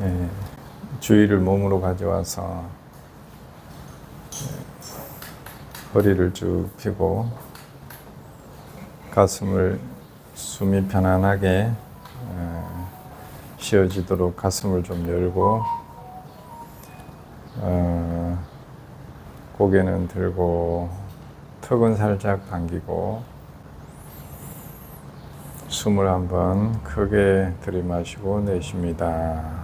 예, 주의를 몸으로 가져와서 허리를 쭉 펴고 가슴을 숨이 편안하게 쉬어지도록 가슴을 좀 열고 고개는 들고 턱은 살짝 당기고 숨을 한번 크게 들이마시고 내쉽니다.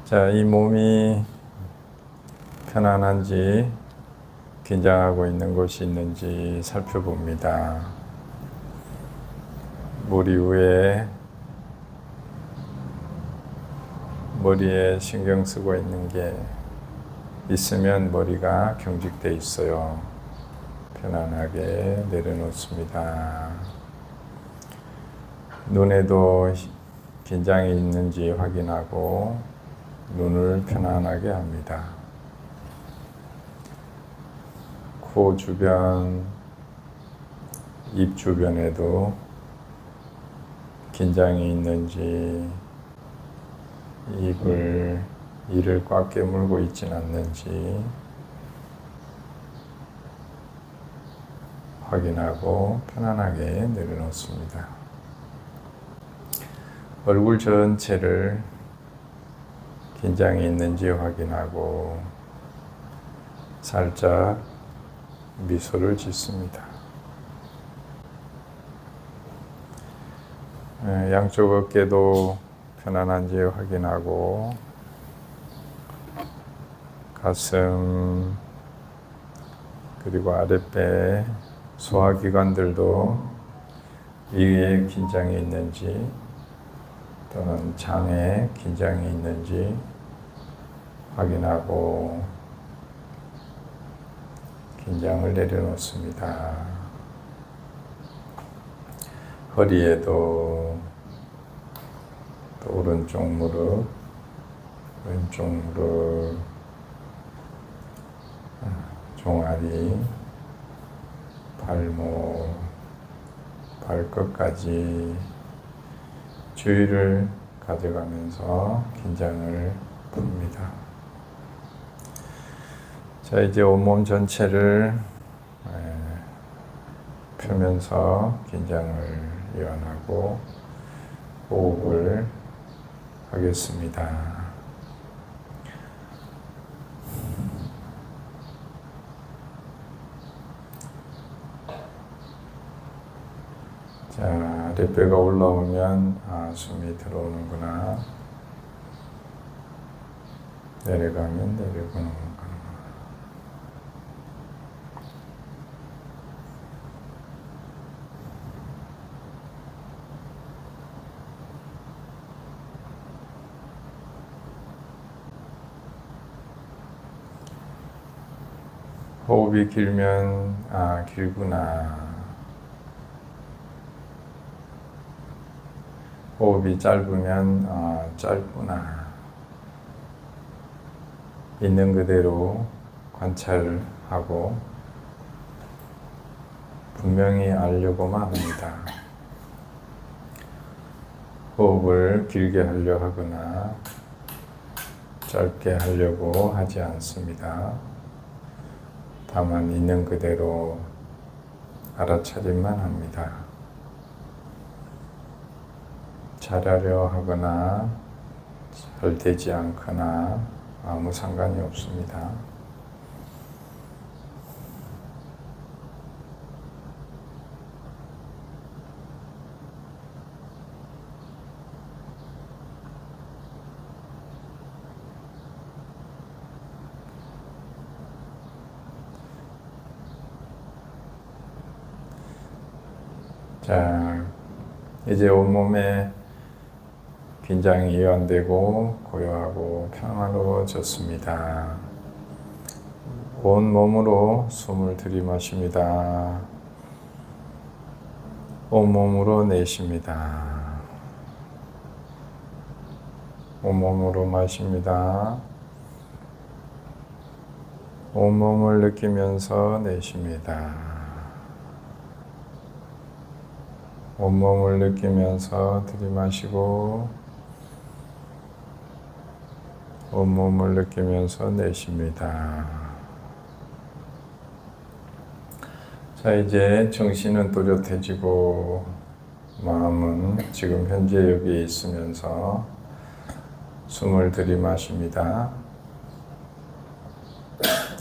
자, 이 몸이 편안한지 긴장하고 있는 곳이 있는지 살펴봅니다. 머리에 신경 쓰고 있는 게 있으면 머리가 경직돼 있어요. 편안하게 내려놓습니다. 눈에도 긴장이 있는지 확인하고 눈을 편안하게 합니다. 코 주변, 입 주변에도 긴장이 있는지 이를 꽉 깨물고 있진 않는지 확인하고 편안하게 내려놓습니다. 얼굴 전체를 긴장이 있는지 확인하고 살짝 미소를 짓습니다. 양쪽 어깨도 편안한지 확인하고 가슴 그리고 아랫배 소화기관들도 이에 긴장이 있는지 또는 장에 긴장이 있는지 확인하고 긴장을 내려놓습니다. 허리에도 또 오른쪽 무릎, 왼쪽 무릎, 종아리, 발목, 발끝까지 주의를 가져가면서 긴장을 풉니다. 자, 이제 온몸 전체를 펴면서 긴장을 이완하고 호흡을 하겠습니다. 자, 아랫배가 올라오면 숨이 들어오는구나. 내려가면 내려오는구나. 호흡이 길면 길구나. 호흡이 짧으면 짧구나. 있는 그대로 관찰하고 분명히 알려고만 합니다. 호흡을 길게 하려 하거나 짧게 하려고 하지 않습니다. 다만 있는 그대로 알아차림만 합니다. 잘하려 하거나 잘 되지 않거나 아무 상관이 없습니다. 자, 이제 온몸에 긴장이 이완되고 고요하고 평화로워졌습니다. 온 몸으로 숨을 들이마십니다. 온몸으로 내쉽니다. 온몸으로 마십니다. 온몸을 느끼면서 내쉽니다. 온몸을 느끼면서 들이마시고 온몸을 느끼면서 내쉽니다. 자, 이제 정신은 또렷해지고 마음은 지금 현재 여기에 있으면서 숨을 들이마십니다.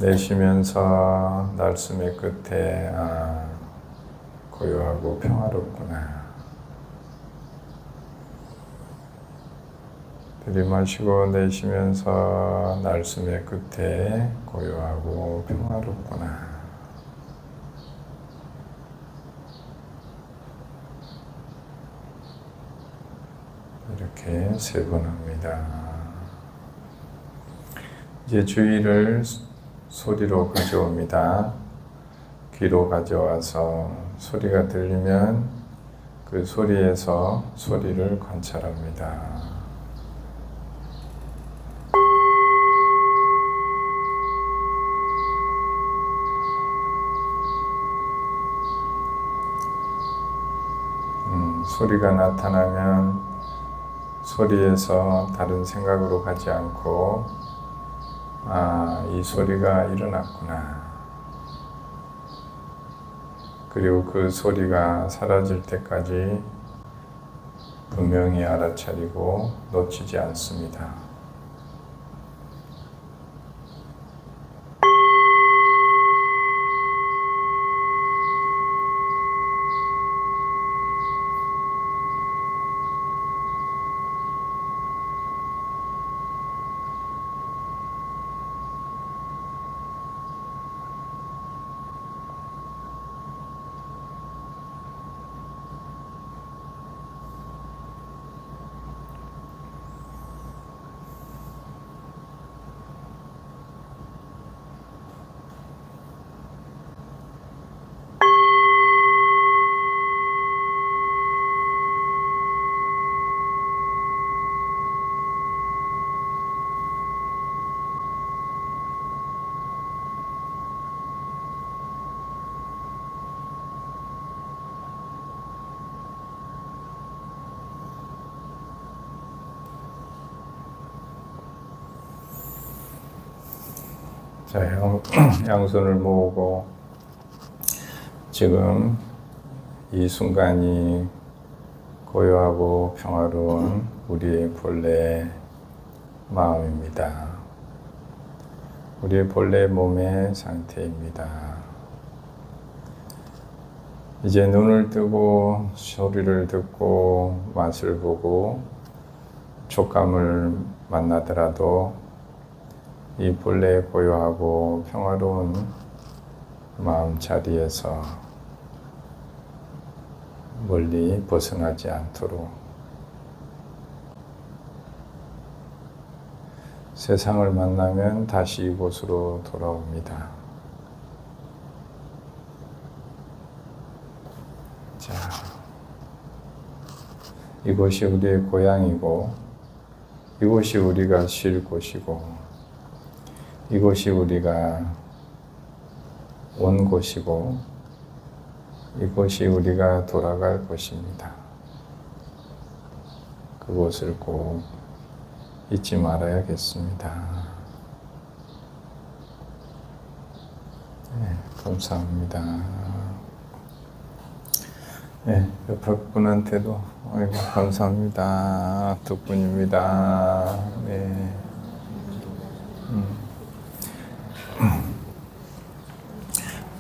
내쉬면서 날숨의 끝에 고요하고 평화롭구나. 들이마시고 내쉬면서 날숨의 끝에 고요하고 평화롭구나. 이렇게 3번 합니다. 이제 주의를 소리로 가져옵니다. 귀로 가져와서 소리가 들리면 그 소리에서 소리를 관찰합니다. 소리가 나타나면 소리에서 다른 생각으로 가지 않고 이 소리가 일어났구나. 그리고 그 소리가 사라질 때까지 분명히 알아차리고 놓치지 않습니다. 자, 양손을 모으고 지금 이 순간이 고요하고 평화로운 우리의 본래 마음입니다. 우리의 본래 몸의 상태입니다. 이제 눈을 뜨고 소리를 듣고 맛을 보고 촉감을 만나더라도 이 본래 고요하고 평화로운 마음 자리에서 멀리 벗어나지 않도록 세상을 만나면 다시 이곳으로 돌아옵니다. 자, 이곳이 우리의 고향이고 이곳이 우리가 쉴 곳이고 이곳이 우리가 온 곳이고 이곳이 우리가 돌아갈 곳입니다. 그곳을 꼭 잊지 말아야겠습니다. 네, 감사합니다. 네, 옆에 분한테도 아이고 감사합니다. 덕분입니다. 네.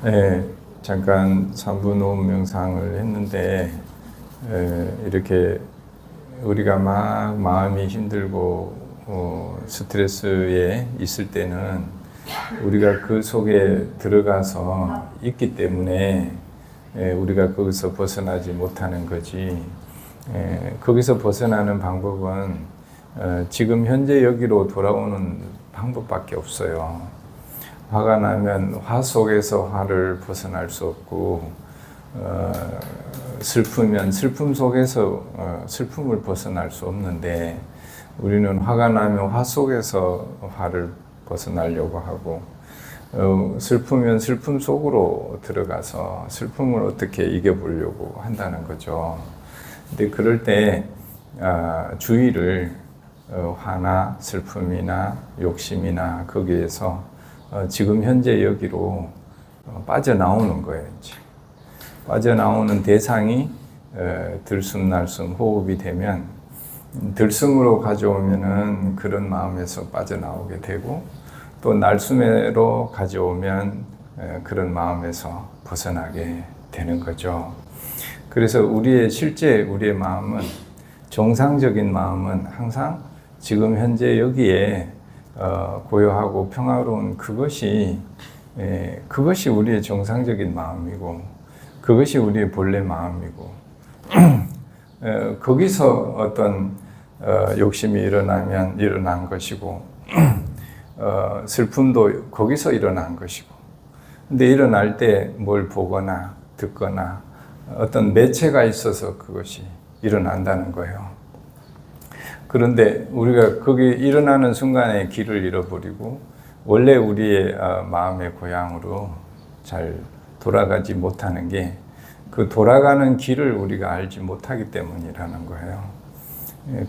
네, 잠깐 3분 호흡 명상을 했는데 이렇게 우리가 막 마음이 힘들고 스트레스에 있을 때는 우리가 그 속에 들어가서 있기 때문에 우리가 거기서 벗어나지 못하는 거지. 거기서 벗어나는 방법은 지금 현재 여기로 돌아오는 방법밖에 없어요. 화가 나면 화 속에서 화를 벗어날 수 없고 슬프면 슬픔 속에서 슬픔을 벗어날 수 없는데 우리는 화가 나면 화 속에서 화를 벗어나려고 하고 슬프면 슬픔 속으로 들어가서 슬픔을 어떻게 이겨보려고 한다는 거죠. 근데 그럴 때 주의를 화나 슬픔이나 욕심이나 거기에서 지금 현재 여기로 빠져나오는 거예요. 이제. 빠져나오는 대상이 들숨-날숨 호흡이 되면 들숨으로 가져오면은 그런 마음에서 빠져나오게 되고 또 날숨으로 가져오면 그런 마음에서 벗어나게 되는 거죠. 그래서 실제 우리의 마음은 정상적인 마음은 항상 지금 현재 여기에 고요하고 평화로운 그것이 우리의 정상적인 마음이고 그것이 우리의 본래 마음이고 거기서 어떤 욕심이 일어나면 일어난 것이고 슬픔도 거기서 일어난 것이고 근데 일어날 때 뭘 보거나 듣거나 어떤 매체가 있어서 그것이 일어난다는 거예요. 그런데 우리가 거기 일어나는 순간에 길을 잃어버리고 원래 우리의 마음의 고향으로 잘 돌아가지 못하는 게 그 돌아가는 길을 우리가 알지 못하기 때문이라는 거예요.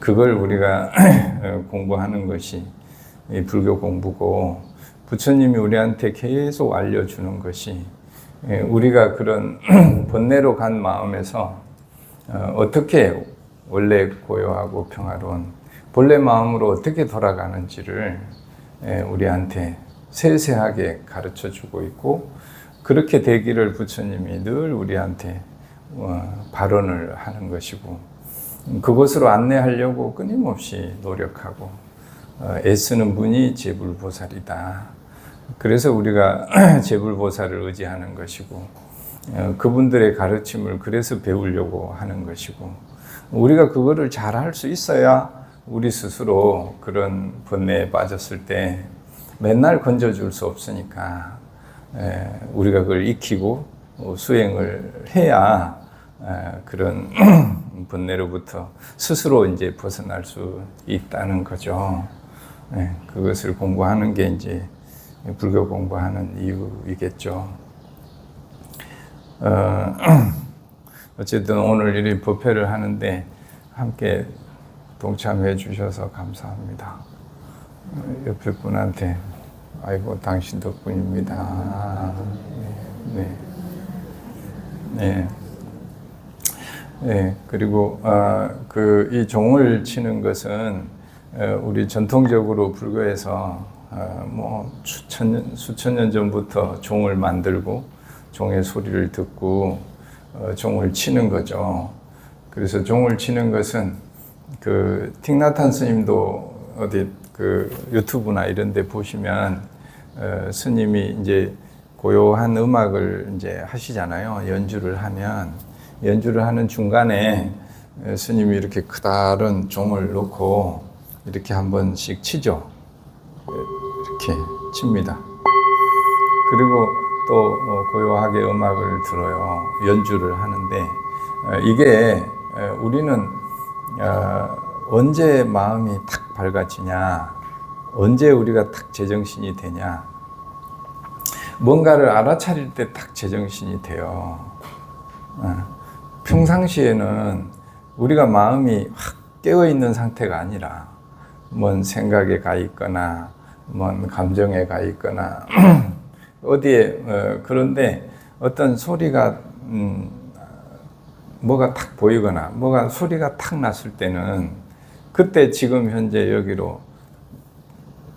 그걸 우리가 공부하는 것이 불교 공부고 부처님이 우리한테 계속 알려주는 것이 우리가 그런 번뇌로 간 마음에서 어떻게 원래 고요하고 평화로운 본래 마음으로 어떻게 돌아가는지를 우리한테 세세하게 가르쳐 주고 있고 그렇게 되기를 부처님이 늘 우리한테 발언을 하는 것이고 그것으로 안내하려고 끊임없이 노력하고 애쓰는 분이 제불보살이다. 그래서 우리가 제불보살을 의지하는 것이고 그분들의 가르침을 그래서 배우려고 하는 것이고 우리가 그거를 잘 할 수 있어야 우리 스스로 그런 번뇌에 빠졌을 때 맨날 건져줄 수 없으니까 우리가 그걸 익히고 수행을 해야 그런 번뇌로부터 스스로 이제 벗어날 수 있다는 거죠. 그것을 공부하는 게 이제 불교 공부하는 이유이겠죠. 어쨌든 오늘 이 법회를 하는데 함께 동참해 주셔서 감사합니다. 옆에 분한테 아이고 당신 덕분입니다. 네. 네. 네. 그리고 이 종을 치는 것은 우리 전통적으로 불교에서 뭐 수천 년 전부터 종을 만들고 종의 소리를 듣고 종을 치는 거죠. 그래서 종을 치는 것은 그 틱나탄 스님도 어디 그 유튜브나 이런 데 보시면 스님이 이제 고요한 음악을 이제 하시잖아요. 연주를 하는 중간에 스님이 이렇게 크다란 종을 놓고 이렇게 한 번씩 치죠. 이렇게 칩니다. 그리고 또 고요하게 음악을 들어요. 연주를 하는데 이게 우리는 언제 마음이 탁 밝아지냐, 언제 우리가 탁 제정신이 되냐, 뭔가를 알아차릴 때 딱 제정신이 돼요. 평상시에는 우리가 마음이 확 깨어있는 상태가 아니라 뭔 생각에 가 있거나 뭔 감정에 가 있거나 어디에 그런데 어떤 소리가 뭐가 탁 보이거나 뭐가 소리가 탁 났을 때는 그때 지금 현재 여기로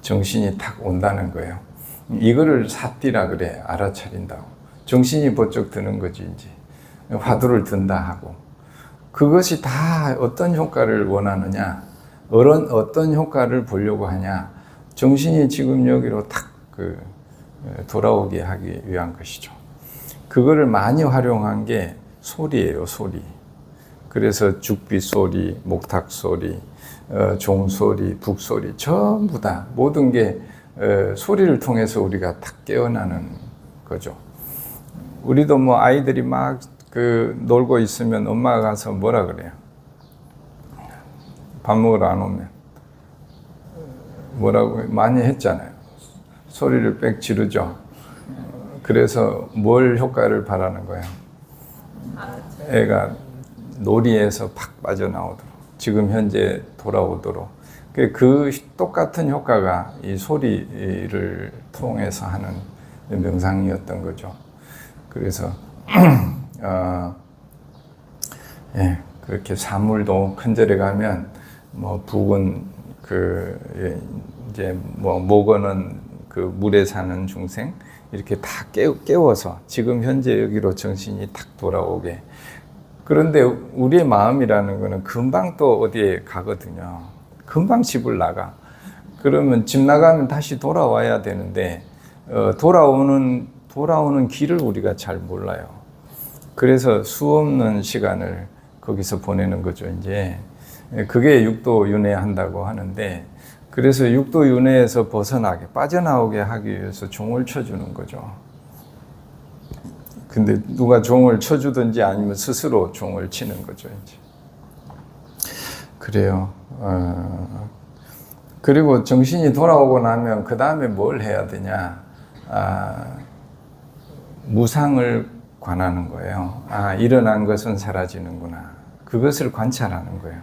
정신이 탁 온다는 거예요. 이거를 사띠라 그래. 알아차린다고. 정신이 번쩍 드는 거지 이제. 화두를 든다 하고. 그것이 다 어떤 효과를 원하느냐, 어떤 효과를 보려고 하냐, 정신이 지금 여기로 탁 돌아오게 하기 위한 것이죠. 그거를 많이 활용한 게 소리예요, 소리. 그래서 죽비 소리, 목탁 소리, 종소리, 북소리, 전부 다 모든 게 소리를 통해서 우리가 탁 깨어나는 거죠. 우리도 뭐 아이들이 막 놀고 있으면 엄마가 가서 뭐라 그래요? 밥 먹으러 안 오면 뭐라고 많이 했잖아요. 소리를 빽 지르죠. 그래서 뭘 효과를 바라는 거야? 애가 놀이에서 팍 빠져나오도록, 지금 현재 돌아오도록. 그 똑같은 효과가 이 소리를 통해서 하는 명상이었던 거죠. 그래서 예, 그렇게 사물도 큰 절에 가면 뭐 북은 이제 뭐 목어는 그 물에 사는 중생 이렇게 다 깨워서 지금 현재 여기로 정신이 탁 돌아오게. 그런데 우리의 마음이라는 거는 금방 또 어디에 가거든요. 금방 집을 나가. 그러면 집 나가면 다시 돌아와야 되는데 돌아오는 길을 우리가 잘 몰라요. 그래서 수없는 시간을 거기서 보내는 거죠. 이제 그게 육도윤회한다고 하는데, 그래서 육도윤회에서 벗어나게, 빠져나오게 하기 위해서 종을 쳐주는 거죠. 근데 누가 종을 쳐주든지 아니면 스스로 종을 치는 거죠. 이제 그래요. 그리고 정신이 돌아오고 나면 그 다음에 뭘 해야 되냐? 무상을 관하는 거예요. 일어난 것은 사라지는구나. 그것을 관찰하는 거예요.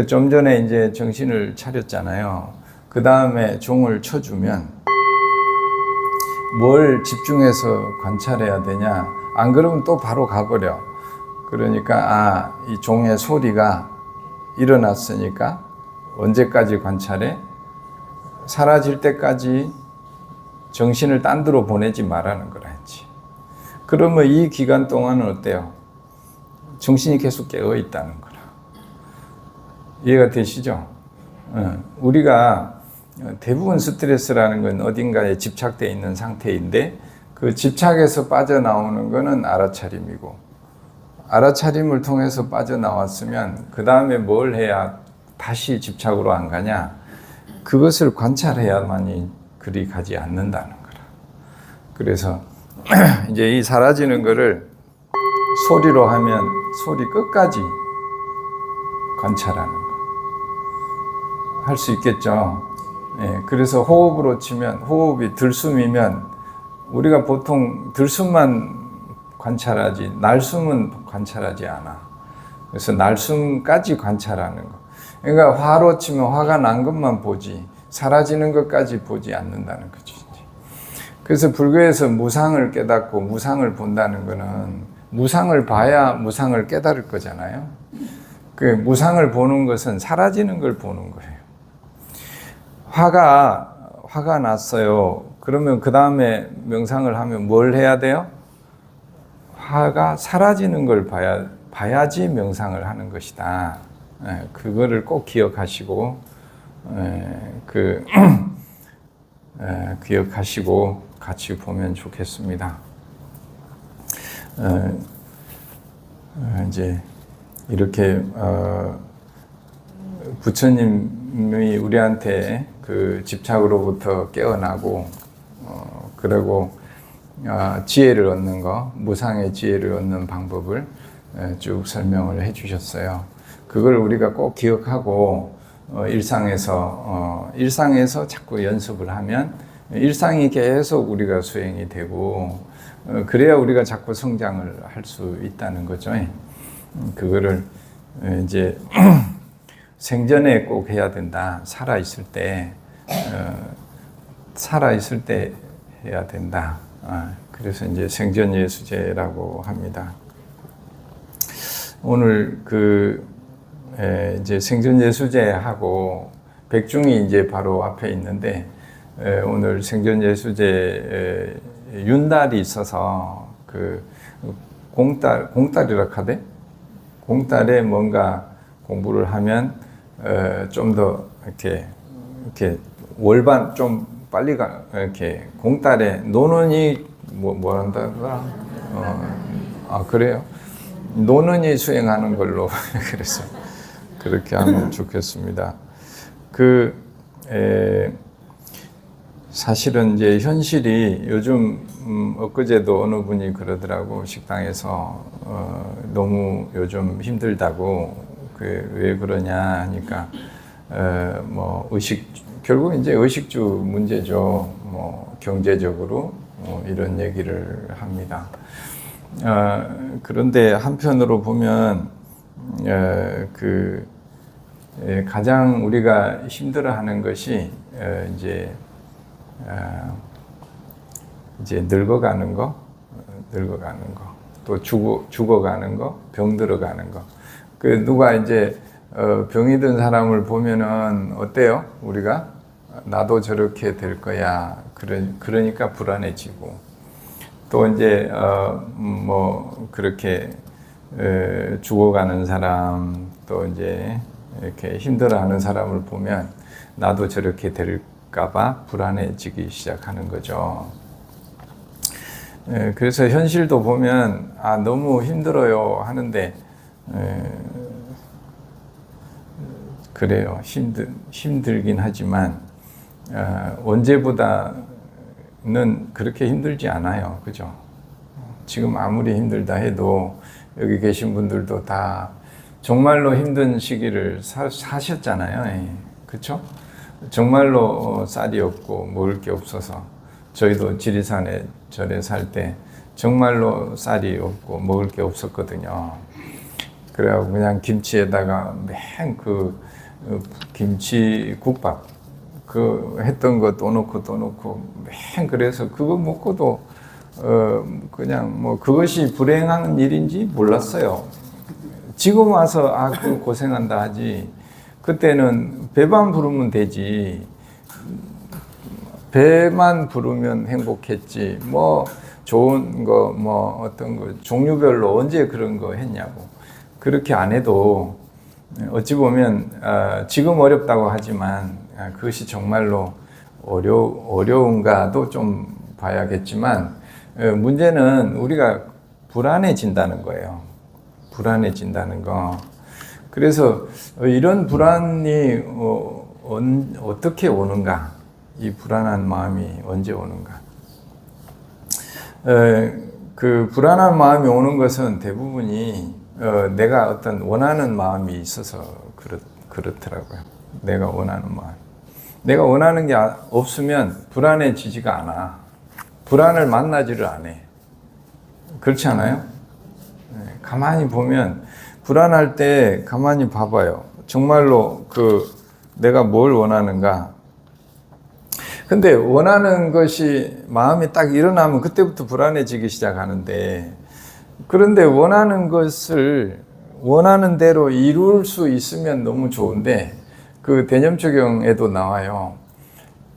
좀 전에 이제 정신을 차렸잖아요. 그 다음에 종을 쳐주면 뭘 집중해서 관찰해야 되냐? 안 그러면 또 바로 가버려. 그러니까 이 종의 소리가 일어났으니까 언제까지 관찰해? 사라질 때까지 정신을 딴 데로 보내지 말라는 거라 했지. 그러면 이 기간 동안은 어때요? 정신이 계속 깨어 있다는 거라. 이해가 되시죠? 우리가 대부분 스트레스라는 건 어딘가에 집착되어 있는 상태인데, 그 집착에서 빠져나오는 거는 알아차림이고, 알아차림을 통해서 빠져나왔으면 그 다음에 뭘 해야 다시 집착으로 안 가냐? 그것을 관찰해야만이 그리 가지 않는다는 거라. 그래서 이제 이 사라지는 거를 소리로 하면 소리 끝까지 관찰하는 거. 할 수 있겠죠? 예, 그래서 호흡으로 치면, 호흡이 들숨이면 우리가 보통 들숨만 관찰하지 날숨은 관찰하지 않아. 그래서 날숨까지 관찰하는 거. 그러니까 화로 치면 화가 난 것만 보지 사라지는 것까지 보지 않는다는 거죠. 그래서 불교에서 무상을 깨닫고 무상을 본다는 거는 무상을 봐야 무상을 깨달을 거잖아요. 그 무상을 보는 것은 사라지는 걸 보는 거예요. 화가 났어요. 그러면 그 다음에 명상을 하면 뭘 해야 돼요? 화가 사라지는 걸 봐야지 명상을 하는 것이다. 그거를 꼭 기억하시고, 기억하시고 같이 보면 좋겠습니다. 이제 이렇게 부처님이 우리한테 그 집착으로부터 깨어나고, 그리고 지혜를 얻는 거, 무상의 지혜를 얻는 방법을 쭉 설명을 해주셨어요. 그걸 우리가 꼭 기억하고 일상에서 자꾸 연습을 하면 일상이 계속 우리가 수행이 되고, 그래야 우리가 자꾸 성장을 할 수 있다는 거죠. 그거를 이제 생전에 꼭 해야 된다. 살아있을 때 해야 된다. 그래서 이제 생전예수제라고 합니다. 오늘 이제 생전예수제하고 백중이 이제 바로 앞에 있는데, 오늘 생전예수제 윤달이 있어서 공달이라 하대? 공달에 뭔가 공부를 하면 좀 더 이렇게 월반 좀 빨리 이렇게 공달에 노는이 뭐 한다더라? 그래요? 노는이 수행하는 걸로 그래서 그렇게 하면 좋겠습니다. 사실은 이제 현실이 요즘 엊그제도 어느 분이 그러더라고. 식당에서 너무 요즘 힘들다고. 왜 그러냐 하니까 뭐 결국 이제 의식주 문제죠. 뭐 경제적으로 이런 얘기를 합니다. 그런데 한편으로 보면 가장 우리가 힘들어하는 것이 이제 늙어가는 거, 또 죽어가는 거, 병들어가는 거. 누가 이제 병이 든 사람을 보면은 어때요? 우리가 나도 저렇게 될 거야. 그러니까 불안해지고, 또 이제 그렇게 죽어가는 사람, 또 이제 이렇게 힘들어하는 사람을 보면 나도 저렇게 될까봐 불안해지기 시작하는 거죠. 그래서 현실도 보면 너무 힘들어요 하는데 그래요. 힘들긴 하지만 언제보다는 그렇게 힘들지 않아요. 그죠? 지금 아무리 힘들다 해도 여기 계신 분들도 다 정말로 힘든 시기를 사셨잖아요. 그렇죠? 정말로 쌀이 없고 먹을 게 없어서, 저희도 지리산에 절에 살 때 정말로 쌀이 없고 먹을 게 없었거든요. 그래갖고 그냥 김치에다가 맨 김치 국밥 했던 거 또 넣고 맨 그래서 그거 먹고도 그냥 그것이 불행한 일인지 몰랐어요. 지금 와서 그 고생한다 하지, 그때는 배만 부르면 되지, 배만 부르면 행복했지, 좋은 거 어떤 거 종류별로 언제 그런 거 했냐고. 그렇게 안 해도 어찌 보면 지금 어렵다고 하지만 그것이 정말로 어려운가도 좀 봐야겠지만, 문제는 우리가 불안해진다는 거예요. 불안해진다는 거. 그래서 이런 불안이 어떻게 오는가? 이 불안한 마음이 언제 오는가? 그 불안한 마음이 오는 것은 대부분이 내가 어떤 원하는 마음이 있어서 그렇더라고요. 내가 원하는 마음. 내가 원하는 게 없으면 불안해지지가 않아. 불안을 만나지를 않아. 그렇지 않아요? 가만히 보면 불안할 때 가만히 봐봐요. 정말로 내가 뭘 원하는가? 근데 원하는 것이 마음이 딱 일어나면 그때부터 불안해지기 시작하는데, 그런데 원하는 것을 원하는 대로 이룰 수 있으면 너무 좋은데, 대념초경에도 나와요.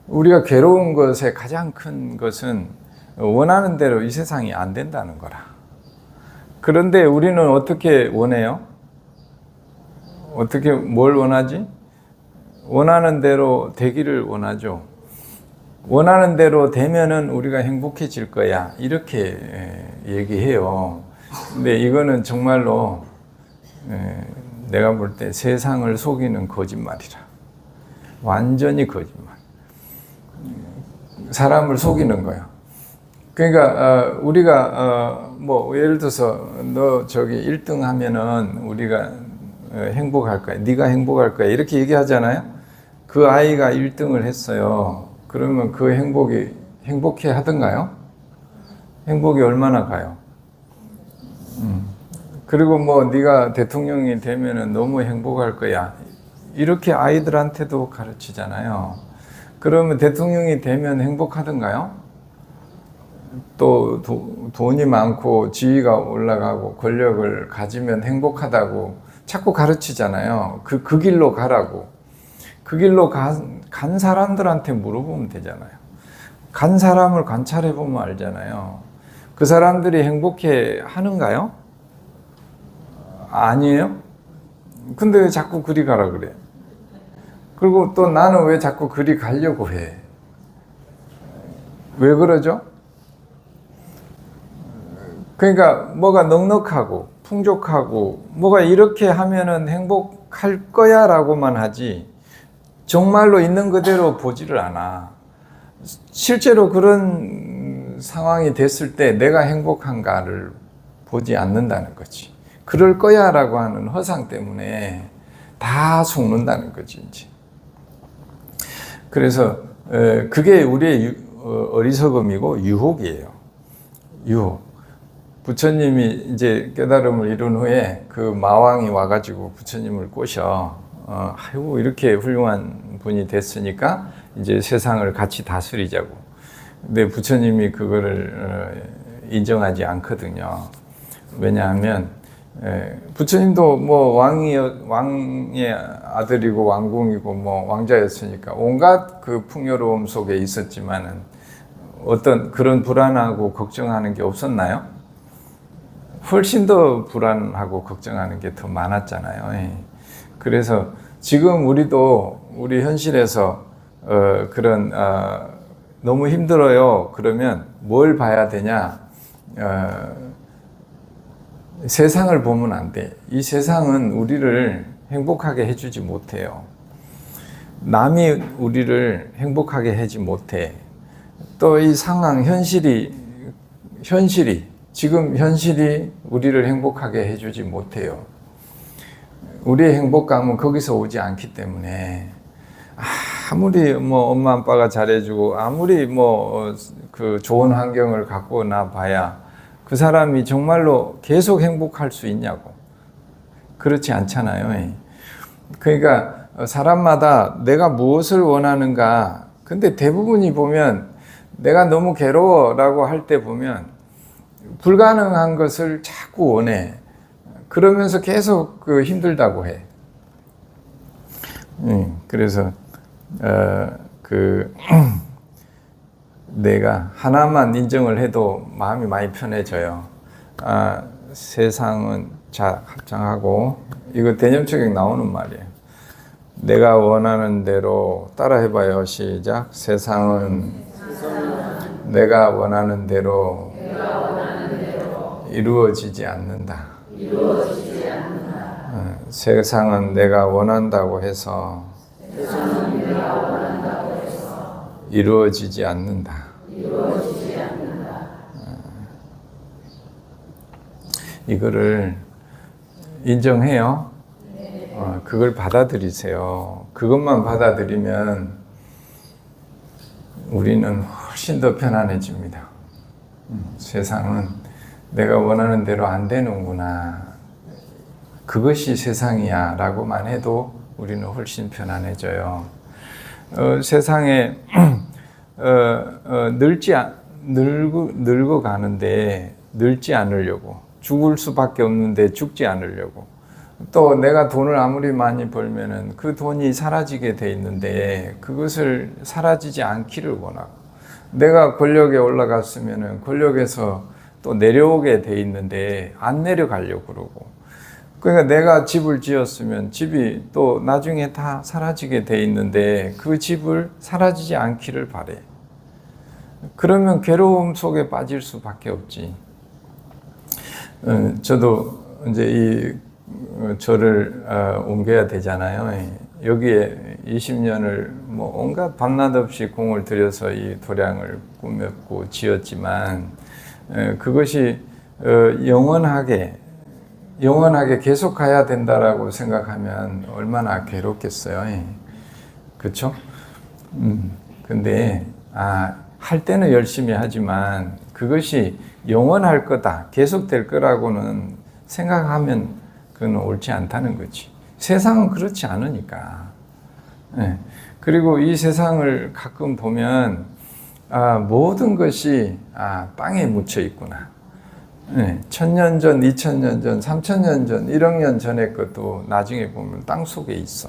우리가 괴로운 것의 가장 큰 것은 원하는 대로 이 세상이 안 된다는 거라. 그런데 우리는 어떻게 원해요? 뭘 원하지? 원하는 대로 되기를 원하죠. 원하는 대로 되면은 우리가 행복해질 거야, 이렇게 얘기해요. 근데 이거는 정말로 내가 볼 때 세상을 속이는 거짓말이라. 완전히 거짓말. 사람을 속이는 거야. 그러니까 우리가 예를 들어서 너 저기 1등 하면은 우리가 행복할 거야, 네가 행복할 거야, 이렇게 얘기하잖아요. 그 아이가 1등을 했어요. 그러면 그 행복해 하던가요? 행복이 얼마나 가요? 그리고 네가 대통령이 되면은 너무 행복할 거야, 이렇게 아이들한테도 가르치잖아요. 그러면 대통령이 되면 행복하던가요? 또 돈이 많고 지위가 올라가고 권력을 가지면 행복하다고 자꾸 가르치잖아요. 그 길로 가라고. 그 길로 간 사람들한테 물어보면 되잖아요. 간 사람을 관찰해 보면 알잖아요. 그 사람들이 행복해 하는가요? 아니에요? 근데 왜 자꾸 그리 가라 그래? 그리고 또 나는 왜 자꾸 그리 가려고 해? 왜 그러죠? 그러니까 뭐가 넉넉하고 풍족하고 뭐가 이렇게 하면은 행복할 거야 라고만 하지, 정말로 있는 그대로 보지를 않아. 실제로 그런 상황이 됐을 때 내가 행복한가를 보지 않는다는 거지. 그럴 거야 라고 하는 허상 때문에 다 속는다는 거지, 이제. 그래서 그게 우리의 어리석음이고 유혹이에요. 유혹. 부처님이 이제 깨달음을 이룬 후에 그 마왕이 와가지고 부처님을 꼬셔. 아이고, 이렇게 훌륭한 분이 됐으니까 이제 세상을 같이 다스리자고. 근데 부처님이 그거를 인정하지 않거든요. 왜냐하면 부처님도 뭐 왕의 아들이고 왕궁이고 뭐 왕자였으니까 온갖 그 풍요로움 속에 있었지만은 어떤 그런 불안하고 걱정하는 게 없었나요? 훨씬 더 불안하고 걱정하는 게 더 많았잖아요. 그래서 지금 우리 현실에서 그런 너무 힘들어요. 그러면 뭘 봐야 되냐? 세상을 보면 안 돼. 이 세상은 우리를 행복하게 해주지 못해요. 남이 우리를 행복하게 하지 못해. 또 이 상황, 지금 현실이 우리를 행복하게 해주지 못해요. 우리의 행복감은 거기서 오지 않기 때문에 아무리 뭐 엄마 아빠가 잘해주고 아무리 뭐 그 좋은 환경을 갖고 나 봐야 그 사람이 정말로 계속 행복할 수 있냐고. 그렇지 않잖아요. 그러니까 사람마다 내가 무엇을 원하는가. 근데 대부분이 보면 내가 너무 괴로워라고 할 때 보면 불가능한 것을 자꾸 원해. 그러면서 계속 힘들다고 해. 그래서 내가 하나만 인정을 해도 마음이 많이 편해져요. 세상은 합장하고 이거 대념초경 나오는 말이에요. 내가 원하는 대로 따라해봐요. 시작. 세상은 내가 원하는 대로 이루어지지 않는다. 세상은 내가 원한다고 해서 이루어지지 않는다. 이거를 인정해요. 그걸 받아들이세요. 그것만 받아들이면 우리는 훨씬 더 편안해집니다. 세상은 내가 원하는 대로 안 되는구나. 그것이 세상이야 라고만 해도 우리는 훨씬 편안해져요. 세상에 늙어가는데 늙지 않으려고, 죽을 수밖에 없는데 죽지 않으려고, 또 내가 돈을 아무리 많이 벌면은 그 돈이 사라지게 돼 있는데 그것을 사라지지 않기를 원하고, 내가 권력에 올라갔으면은 권력에서 또 내려오게 돼 있는데 안 내려가려고 그러고, 그러니까 내가 집을 지었으면 집이 또 나중에 다 사라지게 돼 있는데 그 집을 사라지지 않기를 바래. 그러면 괴로움 속에 빠질 수밖에 없지. 저도 이제 저를 옮겨야 되잖아요. 여기에 20년을 뭐 온갖 밤낮 없이 공을 들여서 이 도량을 꾸몄고 지었지만 그것이 영원하게 계속 가야 된다라고 생각하면 얼마나 괴롭겠어요. 그렇죠? 근데 할 때는 열심히 하지만 그것이 영원할 거다, 계속 될 거라고는 생각하면 그건 옳지 않다는 거지. 세상은 그렇지 않으니까. 그리고 이 세상을 가끔 보면 모든 것이 땅에 묻혀 있구나. 1000년 전, 2000년 전, 3000년 전, 1억 년 전의 것도 나중에 보면 땅 속에 있어.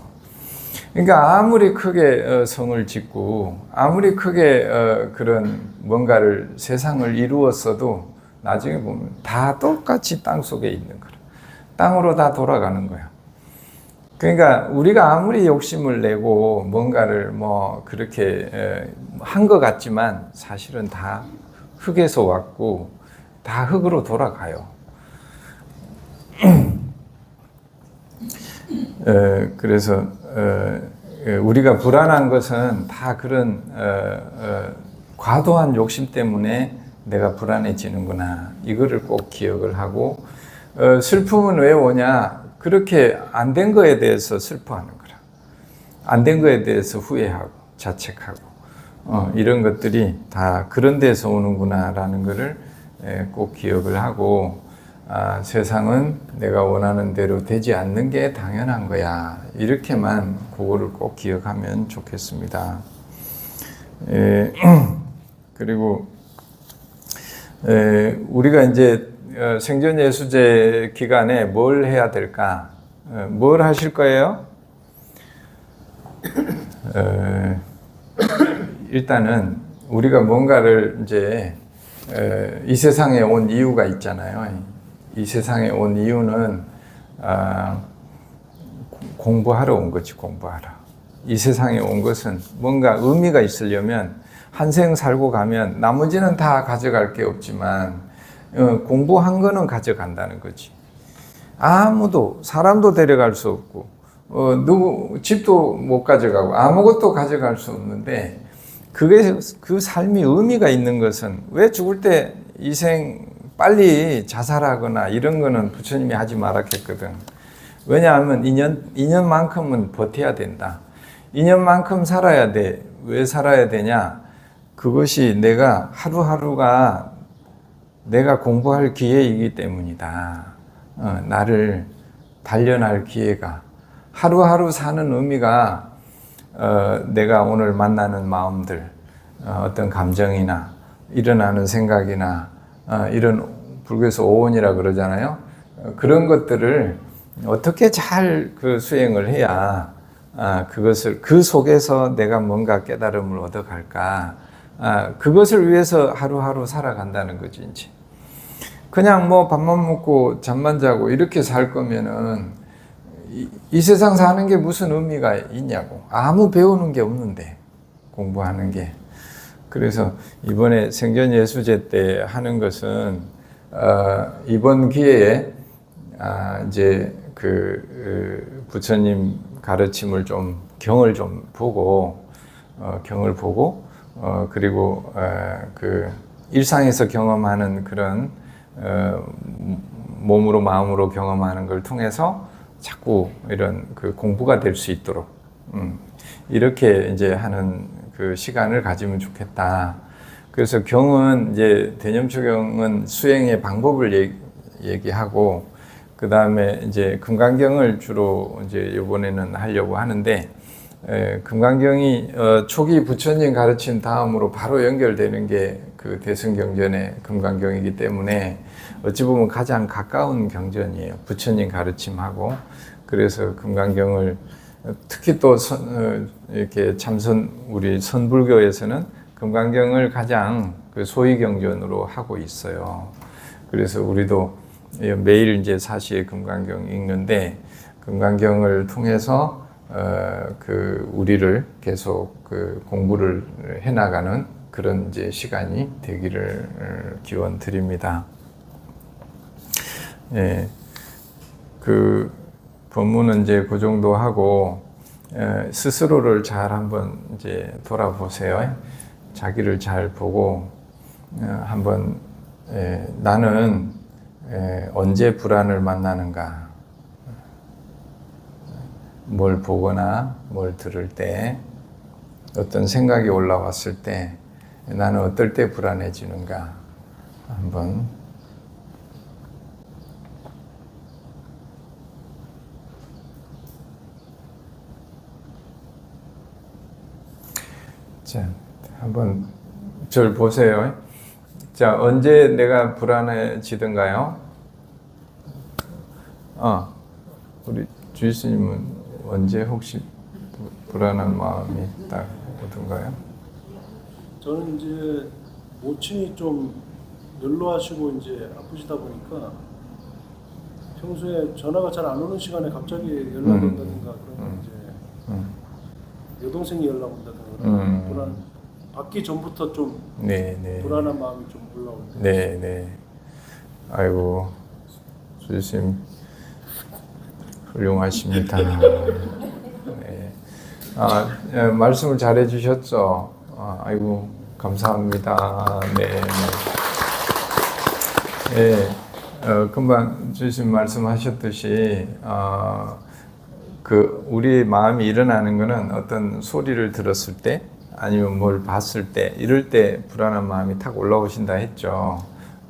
그러니까 아무리 크게 성을 짓고 아무리 크게 그런 뭔가를 세상을 이루었어도 나중에 보면 다 똑같이 땅 속에 있는 거야. 땅으로 다 돌아가는 거야. 그러니까 우리가 아무리 욕심을 내고 뭔가를 뭐 그렇게 한 것 같지만 사실은 다 흙에서 왔고 다 흙으로 돌아가요. 그래서 우리가 불안한 것은 다 그런 과도한 욕심 때문에 내가 불안해지는구나. 이거를 꼭 기억을 하고, 슬픔은 왜 오냐? 그렇게 안 된 거에 대해서 슬퍼하는 거라. 안 된 거에 대해서 후회하고 자책하고, 이런 것들이 다 그런 데서 오는구나라는 것을 꼭 기억을 하고, 세상은 내가 원하는 대로 되지 않는 게 당연한 거야. 이렇게만 그거를 꼭 기억하면 좋겠습니다. 그리고 우리가 이제 생전예수제 기간에 뭘 해야 될까? 뭘 하실 거예요? 일단은 우리가 뭔가를 이제 이 세상에 온 이유가 있잖아요. 이 세상에 온 이유는 공부하러 온 거지, 공부하러. 이 세상에 온 것은 뭔가 의미가 있으려면 한 생 살고 가면 나머지는 다 가져갈 게 없지만 공부한 거는 가져간다는 거지. 아무도 사람도 데려갈 수 없고 누구 집도 못 가져가고 아무것도 가져갈 수 없는데, 그게 그 삶이 의미가 있는 것은, 왜 죽을 때 이 생 빨리 자살하거나 이런 거는 부처님이 하지 말았겠거든. 왜냐하면 인연만큼은 버텨야 된다. 인연만큼 살아야 돼. 왜 살아야 되냐? 그것이 내가 하루하루가 내가 공부할 기회이기 때문이다. 나를 단련할 기회가. 하루하루 사는 의미가 내가 오늘 만나는 마음들, 어떤 감정이나 일어나는 생각이나 이런 불교에서 오온이라 그러잖아요. 그런 것들을 어떻게 잘 그 수행을 해야 그것을 그 속에서 내가 뭔가 깨달음을 얻어갈까. 그것을 위해서 하루하루 살아간다는 거지. 이제 그냥 뭐 밥만 먹고 잠만 자고 이렇게 살 거면은 이 세상 사는 게 무슨 의미가 있냐고. 아무 배우는 게 없는데, 공부하는 게. 그래서 이번에 생전예수제 때 하는 것은 이번 기회에 이제 그 부처님 가르침을 좀 경을 좀 보고 경을 보고 그리고 그 일상에서 경험하는 그런 몸으로 마음으로 경험하는 걸 통해서 자꾸 이런 그 공부가 될 수 있도록 이렇게 이제 하는 그 시간을 가지면 좋겠다. 그래서 경은 이제 대념초경은 수행의 방법을 얘기하고, 그 다음에 이제 금강경을 주로 이제 이번에는 하려고 하는데, 금강경이 초기 부처님 가르침 다음으로 바로 연결되는 게 그 대승경전의 금강경이기 때문에 어찌 보면 가장 가까운 경전이에요. 부처님 가르침하고. 그래서 금강경을 특히 또 이렇게 참선 우리 선불교에서는 금강경을 가장 그 소위 경전으로 하고 있어요. 그래서 우리도 매일 이제 사시의 금강경 읽는데, 금강경을 통해서 그 우리를 계속 그 공부를 해나가는 그런 이제 시간이 되기를 기원 드립니다. 예, 그 법문은 이제 그 정도 하고 스스로를 잘 한번 이제 돌아보세요. 자기를 잘 보고 한번 나는 언제 불안을 만나는가? 뭘 보거나 뭘 들을 때, 어떤 생각이 올라왔을 때 나는 어떨 때 불안해지는가? 한번 자, 한번 절 보세요. 자, 언제 내가 불안해지던가요? 우리 주의스님은 언제 혹시 불안한 마음이 딱 오던가요? 저는 이제 모친이 좀 연로하시고 이제 아프시다 보니까 평소에 전화가 잘 안 오는 시간에 갑자기 연락이 온다든가 그러면 이제 여동생이 연락 온다든가 불안 받기 전부터 좀 불안한 마음이 좀 올라올 때. 네. 아이고, 주님 훌륭하십니다. 네. 말씀을 잘해 주셨죠. 아이고, 감사합니다. 네. 금방 주님 말씀하셨듯이 그 우리 마음이 일어나는 것은 어떤 소리를 들었을 때, 아니면 뭘 봤을 때 이럴 때 불안한 마음이 탁 올라오신다 했죠.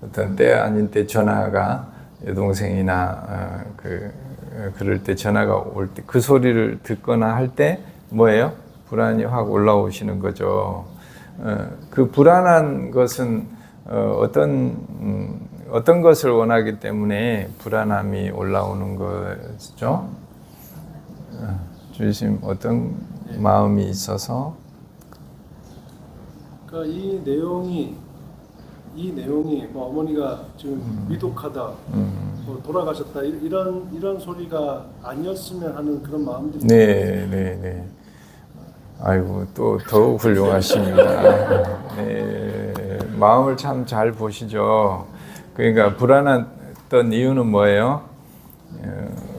어떤 때 아닌 때 전화가 여동생이나 그럴 때 전화가 올 때 그 소리를 듣거나 할 때 뭐예요? 불안이 확 올라오시는 거죠. 그 불안한 것은 어떤 것을 원하기 때문에 불안함이 올라오는 거죠. 주님 어떤 마음이 있어서 그러니까 이 내용이 뭐 어머니가 지금 위독하다, 뭐 돌아가셨다 이런 소리가 아니었으면 하는 그런 마음들이. 네. 아이고 또 더욱 훌륭하십니다. 네, 마음을 참 잘 보시죠. 그러니까 불안했던 이유는 뭐예요?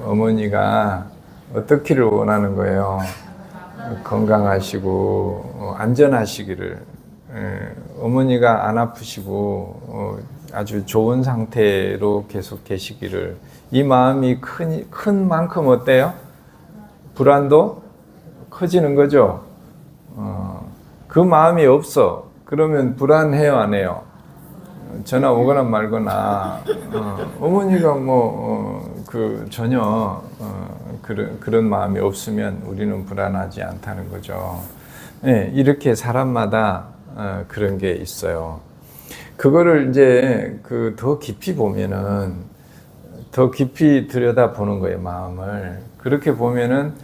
어머니가 어떻기를 원하는 거예요? 건강하시고 안전하시기를, 어머니가 안 아프시고 아주 좋은 상태로 계속 계시기를, 이 마음이 큰 만큼 어때요? 불안도 커지는 거죠. 그 마음이 없어. 그러면 불안해요, 안 해요? 전화 오거나 말거나 어머니가 전혀 그런 마음이 없으면 우리는 불안하지 않다는 거죠. 네, 이렇게 사람마다 그런 게 있어요. 그거를 이제 더 깊이 보면은 더 깊이 들여다 보는 거예요, 마음을. 그렇게 보면은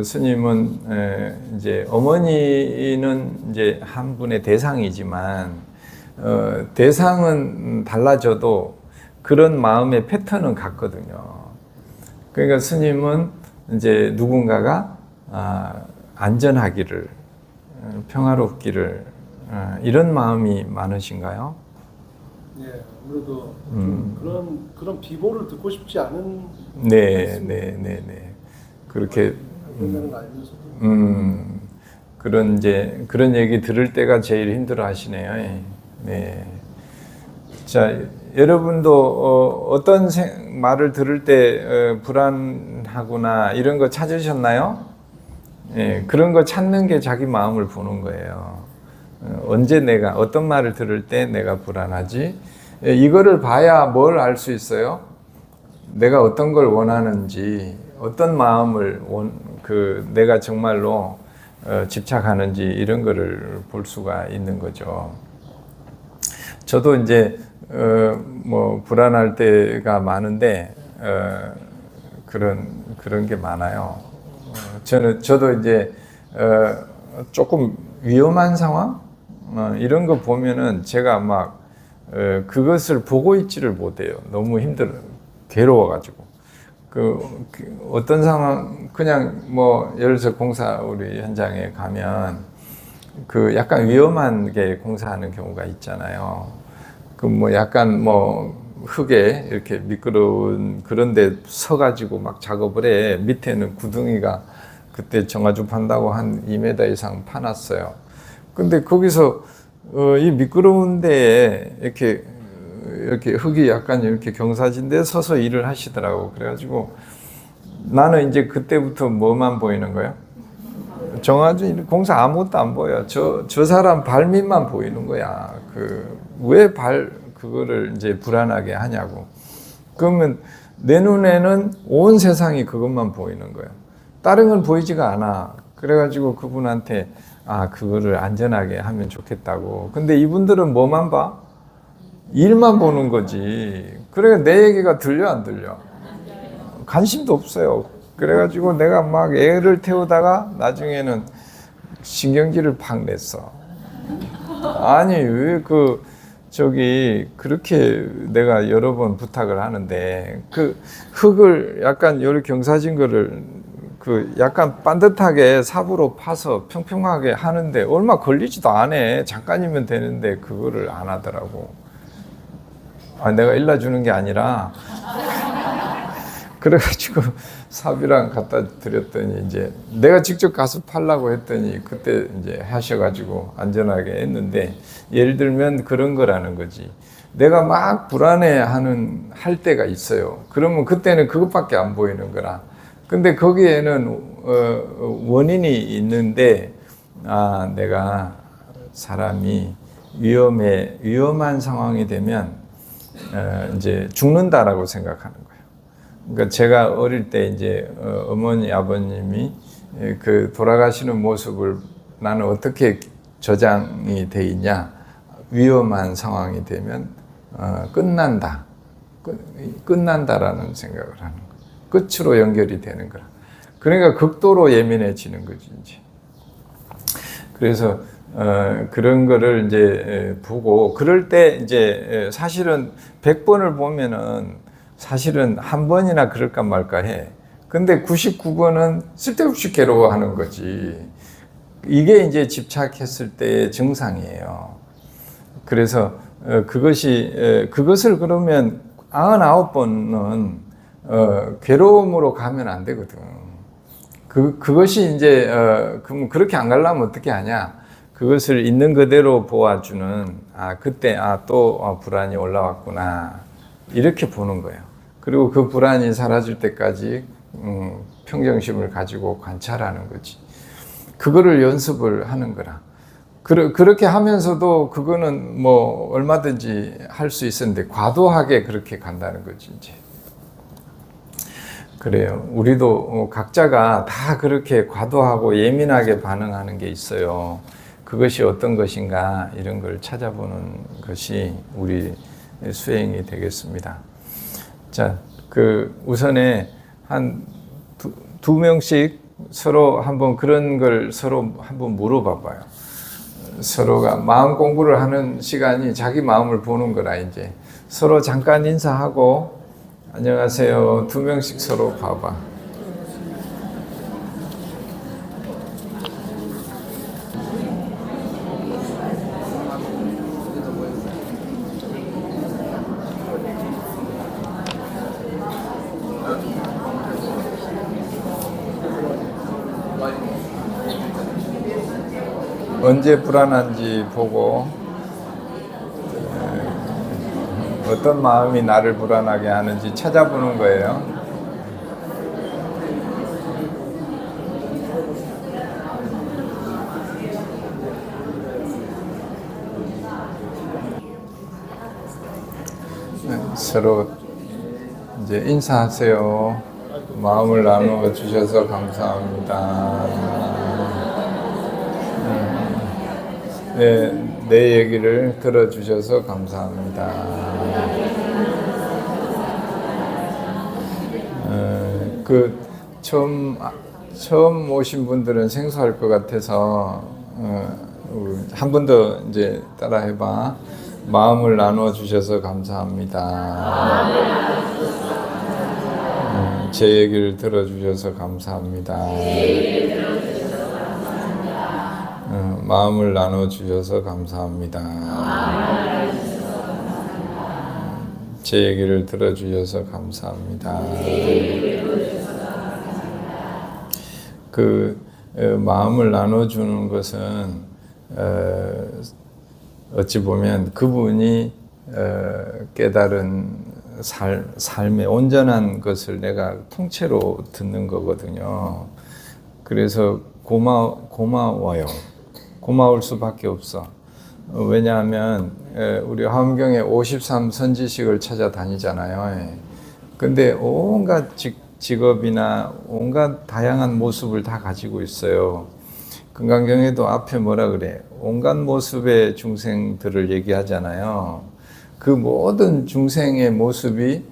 스님은 이제 어머니는 이제 한 분의 대상이지만 대상은 달라져도 그런 마음의 패턴은 같거든요. 그러니까 스님은 이제 누군가가 안전하기를, 평화롭기를, 이런 마음이 많으신가요? 네, 아무래도 좀 그런 비보를 듣고 싶지 않은. 네. 그렇게 그런다는 거 알면서도. 그런 얘기 들을 때가 제일 힘들어하시네요. 네. 자, 여러분도 어떤 말을 들을 때 불안하구나 이런 거 찾으셨나요? 예, 그런 거 찾는 게 자기 마음을 보는 거예요. 언제 내가 어떤 말을 들을 때 내가 불안하지? 예, 이거를 봐야 뭘 알 수 있어요? 내가 어떤 걸 원하는지, 어떤 마음을 내가 정말로 집착하는지 이런 거를 볼 수가 있는 거죠. 저도 이제 불안할 때가 많은데 그런 게 많아요. 저도 이제 조금 위험한 상황 이런 거 보면은 제가 막 그것을 보고 있지를 못해요. 너무 괴로워가지고. 어떤 상황, 그냥 예를 들어서 공사 우리 현장에 가면 약간 위험한 게 공사하는 경우가 있잖아요. 약간 흙에 이렇게 미끄러운 그런 데 서가지고 막 작업을 해. 밑에는 구덩이가 그때 정화조 판다고 한 2m 이상 파놨어요. 근데 거기서 이 미끄러운 데에 이렇게 흙이 약간 이렇게 경사진 데 서서 일을 하시더라고. 그래가지고 나는 이제 그때부터 뭐만 보이는 거예요? 정화조 공사 아무것도 안 보여. 저 사람 발밑만 보이는 거야. 왜 그거를 이제 불안하게 하냐고. 그러면 내 눈에는 온 세상이 그것만 보이는 거예요. 다른 건 보이지가 않아. 그래가지고 그분한테 그거를 안전하게 하면 좋겠다고. 근데 이분들은 뭐만 봐? 일만 보는 거지. 그래 내 얘기가 들려 안 들려? 관심도 없어요. 그래가지고 내가 막 애를 태우다가 나중에는 신경질을 팍 냈어. 아니 왜 그렇게 내가 여러 번 부탁을 하는데 흙을 약간 요리 경사진 거를 약간 반듯하게 삽으로 파서 평평하게 하는데 얼마 걸리지도 않아. 잠깐이면 되는데 그거를 안 하더라고. 내가 일러주는 게 아니라 그래가지고 삽이랑 갖다 드렸더니 이제 내가 직접 가서 팔라고 했더니 그때 이제 하셔가지고 안전하게 했는데, 예를 들면 그런 거라는 거지. 내가 막 할 때가 있어요. 그러면 그때는 그것밖에 안 보이는 거라. 근데 거기에는 원인이 있는데 내가 사람이 위험한 상황이 되면 이제 죽는다라고 생각하는 거예요. 그러니까 제가 어릴 때 이제 어머니 아버님이 그 돌아가시는 모습을 나는 어떻게 저장이 돼 있냐? 위험한 상황이 되면 끝난다라는 생각을 하는 거예요. 끝으로 연결이 되는 거라. 그러니까 극도로 예민해지는 거지 이제. 그래서 그런 거를 이제 보고 그럴 때 이제 사실은 100번을 보면은 사실은 한 번이나 그럴까 말까 해. 근데 99번은 쓸데없이 괴로워하는 거지. 이게 이제 집착했을 때의 증상이에요. 그래서 그것을 그러면 99번은 괴로움으로 가면 안 되거든. 그것이 이제 그럼 그렇게 안 가려면 어떻게 하냐? 그것을 있는 그대로 보아주는 그때 또 불안이 올라왔구나 이렇게 보는 거예요. 그리고 그 불안이 사라질 때까지 평정심을 가지고 관찰하는 거지. 그거를 연습을 하는 거라. 그렇게 하면서도 그거는 뭐 얼마든지 할 수 있었는데 과도하게 그렇게 간다는 거지 이제. 그래요. 우리도 각자가 다 그렇게 과도하고 예민하게 반응하는 게 있어요. 그것이 어떤 것인가 이런 걸 찾아보는 것이 우리 수행이 되겠습니다. 자, 우선에 한 두 명씩 서로 한번 그런 걸 서로 한번 물어봐 봐요. 서로가 마음 공부를 하는 시간이 자기 마음을 보는 거라 이제. 서로 잠깐 인사하고 안녕하세요. 두 명씩 서로 봐봐. 언제 불안한지 보고 어떤 마음이 나를 불안하게 하는지 찾아보는 거예요. 서로 이제 인사하세요. 마음을 나누어 주셔서 감사합니다. 내 얘기를 들어주셔서 감사합니다. 처음 오신 분들은 생소할 것 같아서 한 번 더 이제 따라 해봐. 마음을 나누어 주셔서 감사합니다. 제 얘기를 들어주셔서 감사합니다. 마음을 나눠 주셔서 감사합니다. 제 얘기를 들어주셔서 감사합니다. 마음을 나눠주는 것은 어찌 보면 그분이 깨달은 삶의 온전한 것을 내가 통째로 듣는 거거든요. 그래서 고마워요. 고마울 수밖에 없어. 왜냐하면 우리 화엄경에 53선지식을 찾아다니잖아요. 근데 온갖 직업이나 온갖 다양한 모습을 다 가지고 있어요. 금강경에도 앞에 뭐라 그래? 온갖 모습의 중생들을 얘기하잖아요. 그 모든 중생의 모습이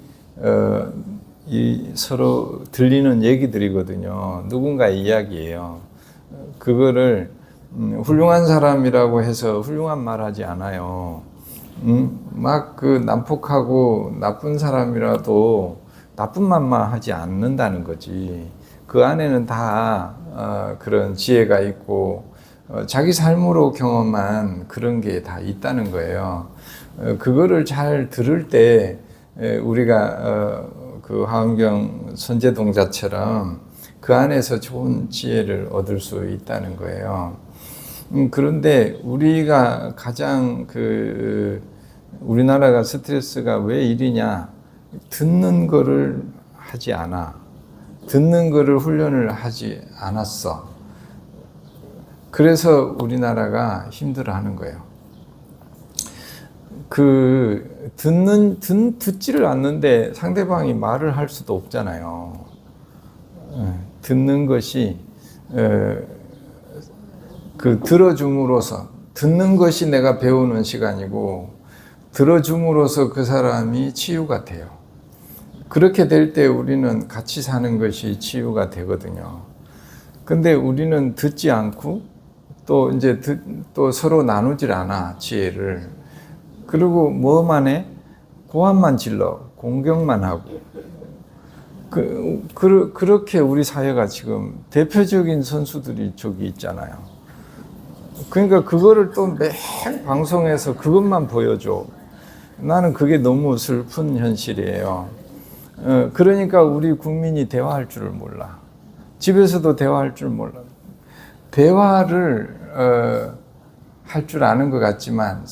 서로 들리는 얘기들이거든요. 누군가의 이야기예요. 그거를 훌륭한 사람이라고 해서 훌륭한 말 하지 않아요. 막 난폭하고 나쁜 사람이라도 나쁜 말만 하지 않는다는 거지. 그 안에는 다 그런 지혜가 있고 자기 삶으로 경험한 그런 게 다 있다는 거예요. 그거를 잘 들을 때 우리가 그 화엄경 선제동자처럼 그 안에서 좋은 지혜를 얻을 수 있다는 거예요. 그런데 우리가 가장 우리나라가 스트레스가 왜 이리냐? 듣는 거를 하지 않아. 듣는 거를 훈련을 하지 않았어. 그래서 우리나라가 힘들어하는 거예요. 듣지를 않는데 상대방이 말을 할 수도 없잖아요. 듣는 것이, 들어줌으로써, 듣는 것이 내가 배우는 시간이고, 들어줌으로써 그 사람이 치유가 돼요. 그렇게 될 때 우리는 같이 사는 것이 치유가 되거든요. 근데 우리는 듣지 않고, 또 서로 나누질 않아, 지혜를. 그리고 뭐만 해? 고함만 질러, 공격만 하고. 그렇게 우리 사회가 지금 대표적인 선수들이 저기 있잖아요. 그러니까 그거를 또 매일 방송에서 그것만 보여줘. 나는 그게 너무 슬픈 현실이에요. 그러니까 우리 국민이 대화할 줄을 몰라. 집에서도 대화할 줄 몰라. 대화를 할 줄 아는 것 같지만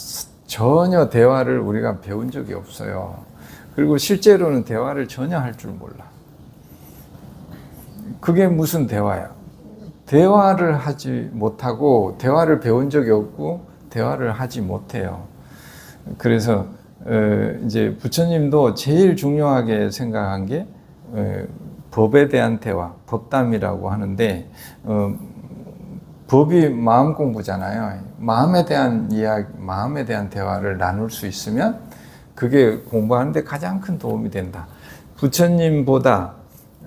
전혀 대화를 우리가 배운 적이 없어요. 그리고 실제로는 대화를 전혀 할 줄 몰라. 그게 무슨 대화야? 대화를 하지 못하고 대화를 배운 적이 없고 대화를 하지 못해요. 그래서 이제 부처님도 제일 중요하게 생각한 게 법에 대한 대화, 법담이라고 하는데 법이 마음 공부잖아요. 마음에 대한 이야기, 마음에 대한 대화를 나눌 수 있으면 그게 공부하는데 가장 큰 도움이 된다. 부처님보다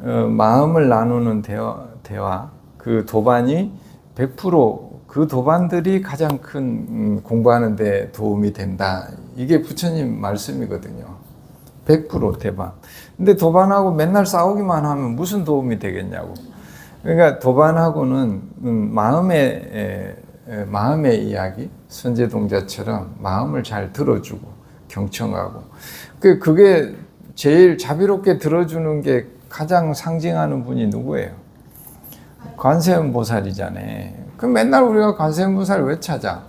마음을 나누는 대화, 그 도반이 100% 그 도반들이 가장 큰 공부하는 데 도움이 된다. 이게 부처님 말씀이거든요. 100% 대반. 근데 도반하고 맨날 싸우기만 하면 무슨 도움이 되겠냐고. 그러니까 도반하고는 마음의 이야기, 선제동자처럼 마음을 잘 들어주고 경청하고. 그게 제일 자비롭게 들어주는 게 가장 상징하는 분이 누구예요? 관세음보살이잖아요. 그럼 맨날 우리가 관세음보살 왜 찾아?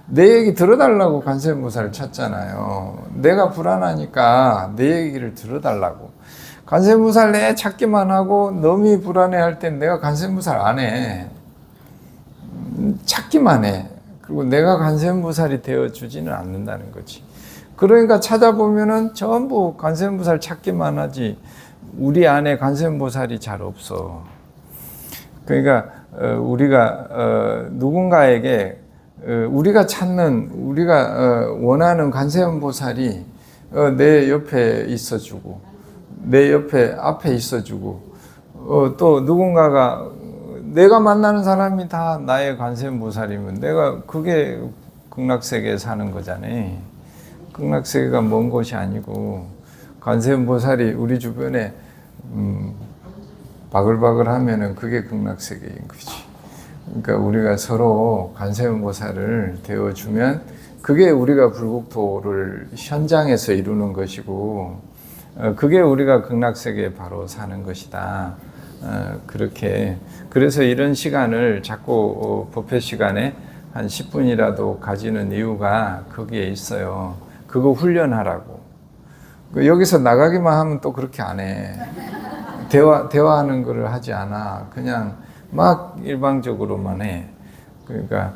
내 얘기 들어달라고 관세음보살을 찾잖아요. 내가 불안하니까 내 얘기를 들어달라고. 관세음보살 내 찾기만 하고 너무 불안해할 땐 내가 관세음보살 안 해. 찾기만 해. 그리고 내가 관세음보살이 되어주지는 않는다는 거지. 그러니까 찾아보면은 전부 관세음보살 찾기만 하지 우리 안에 관세음보살이 잘 없어. 그러니까 우리가 누군가에게 우리가 원하는 관세음보살이 내 옆에 있어주고 내 앞에 있어주고 또 누군가가 내가 만나는 사람이 다 나의 관세음보살이면 그게 극락세계에 사는 거잖아요. 극락세계가 먼 곳이 아니고 관세음보살이 우리 주변에 바글바글 하면은 그게 극락세계인 거지. 그러니까 우리가 서로 관세음보살을 되어주면 그게 우리가 불국토를 현장에서 이루는 것이고 그게 우리가 극락세계에 바로 사는 것이다. 그래서 이런 시간을 자꾸 법회 시간에 한 10분이라도 가지는 이유가 거기에 있어요. 그거 훈련하라고. 여기서 나가기만 하면 또 그렇게 안 해. 대화하는 거를 하지 않아. 그냥 막 일방적으로만 해. 그러니까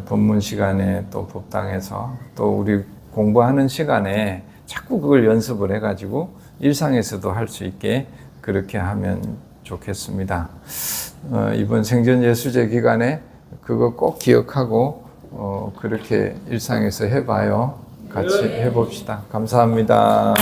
법문 시간에 또 법당에서 또 우리 공부하는 시간에 자꾸 그걸 연습을 해가지고 일상에서도 할 수 있게 그렇게 하면 좋겠습니다. 이번 생전예수제 기간에 그거 꼭 기억하고 그렇게 일상에서 해봐요. 같이 해봅시다. 감사합니다.